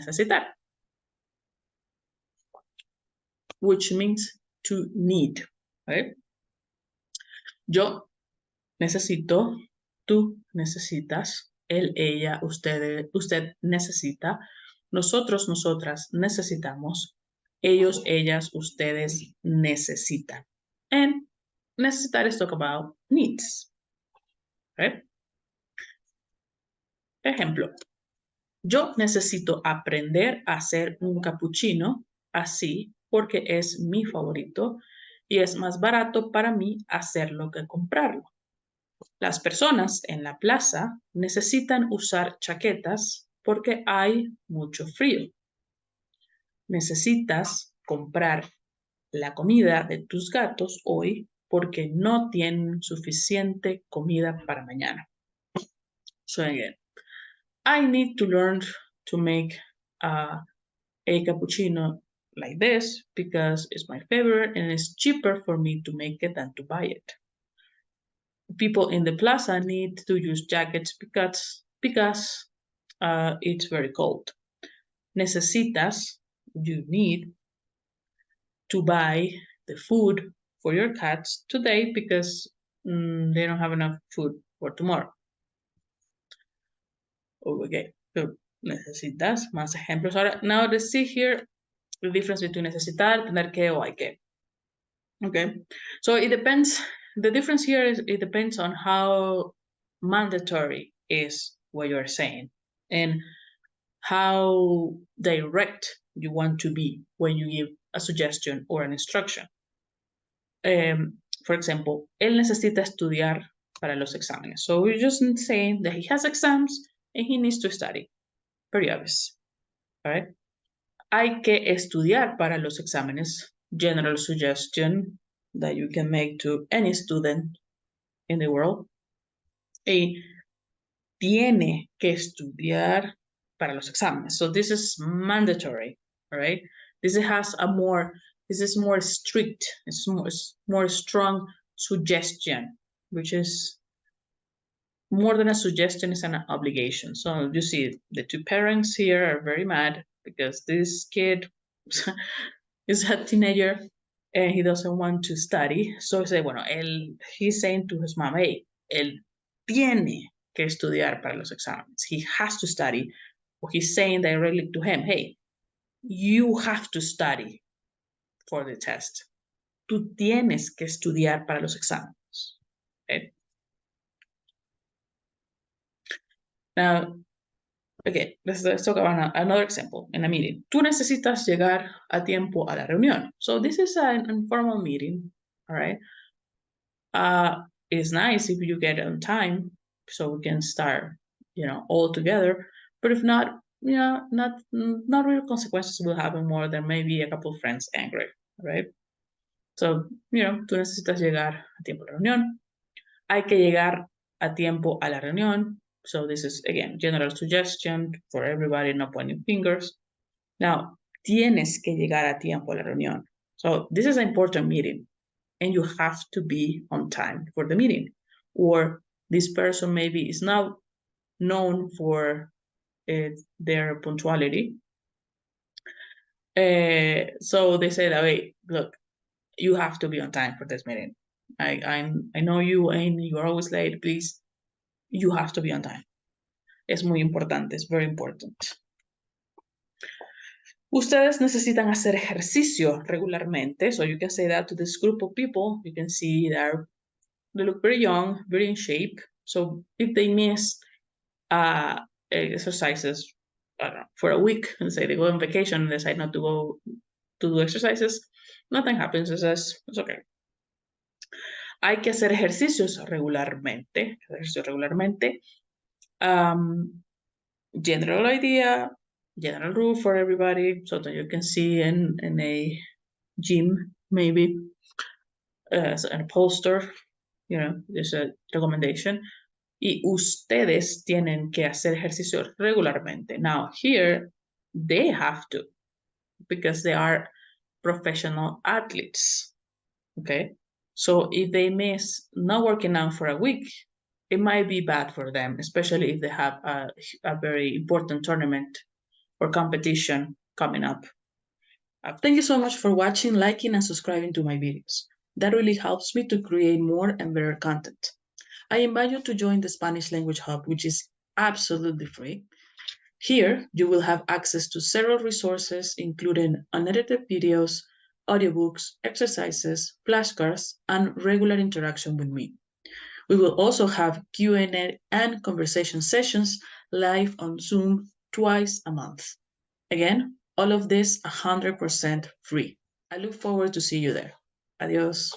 necesitar, which means to need. Right? Yo necesito, tú necesitas, él, ella, usted necesita, nosotros, nosotras necesitamos, ellos, ellas, ustedes necesitan. And necesitar is talk about needs. Right? Ejemplo, yo necesito aprender a hacer un cappuccino así porque es mi favorito y es más barato para mí hacerlo que comprarlo. Las personas en la plaza necesitan usar chaquetas porque hay mucho frío. Necesitas comprar la comida de tus gatos hoy porque no tienen suficiente comida para mañana. So again, I need to learn to make a cappuccino like this because it's my favorite and it's cheaper for me to make it than to buy it. People in the plaza need to use jackets because it's very cold. Necesitas, you need to buy the food for your cats today because they don't have enough food for tomorrow. Okay, so necesitas, más ejemplos. Ahora, now let's see here the difference between necesitar, tener que o hay que. Okay, so it depends. The difference here is it depends on how mandatory is what you're saying and how direct you want to be when you give a suggestion or an instruction. For example, él necesita estudiar para los exámenes. So we're just saying that he has exams and he needs to study. Very obvious. All right. Hay que estudiar para los exámenes. General suggestion that you can make to any student in the world. Y tiene que estudiar para los exámenes. So this is mandatory, all right? This is more strict, it's more strong suggestion, which is more than a suggestion, is an obligation. So you see the two parents here are very mad because this kid is a teenager and he doesn't want to study. So say, bueno, he's saying to his mom, hey, él tiene que estudiar para los exámenes. He has to study. Or he's saying directly to him, hey, you have to study for the test. Tú tienes que estudiar para los exámenes. Okay? Now, okay, let's talk about another example in a meeting. Tú necesitas llegar a tiempo a la reunión. So this is an informal meeting, all right? It's nice if you get on time so we can start, all together. But if not, not real consequences will happen more than maybe a couple of friends angry, right? So, tú necesitas llegar a tiempo a la reunión. Hay que llegar a tiempo a la reunión. So this is, again, general suggestion for everybody, no pointing fingers. Now, tienes que llegar a tiempo a la reunión. So this is an important meeting and you have to be on time for the meeting. Or this person maybe is now known for their punctuality. So they say that, hey, look, you have to be on time for this meeting. I know you and you are always late, please. You have to be on time. Es muy importante, it's very important. Ustedes necesitan hacer ejercicio regularmente. So you can say that to this group of people. You can see they look very young, very in shape. So if they miss exercises, I don't know, for a week, and say they go on vacation and decide not to go to do exercises, nothing happens. It's okay. Hay que hacer ejercicios regularmente. General idea, general rule for everybody, so that you can see in a gym, maybe, as a poster, there's a recommendation. Y ustedes tienen que hacer ejercicio regularmente. Now, here, they have to, because they are professional athletes, okay? So if they miss not working out for a week, it might be bad for them, especially if they have a very important tournament or competition coming up. Thank you so much for watching, liking, and subscribing to my videos. That really helps me to create more and better content. I invite you to join the Spanish Language Hub, which is absolutely free. Here, you will have access to several resources, including unedited videos, audiobooks, exercises, flashcards, and regular interaction with me. We will also have Q&A and conversation sessions live on Zoom twice a month. Again, all of this 100% free. I look forward to see you there. Adios.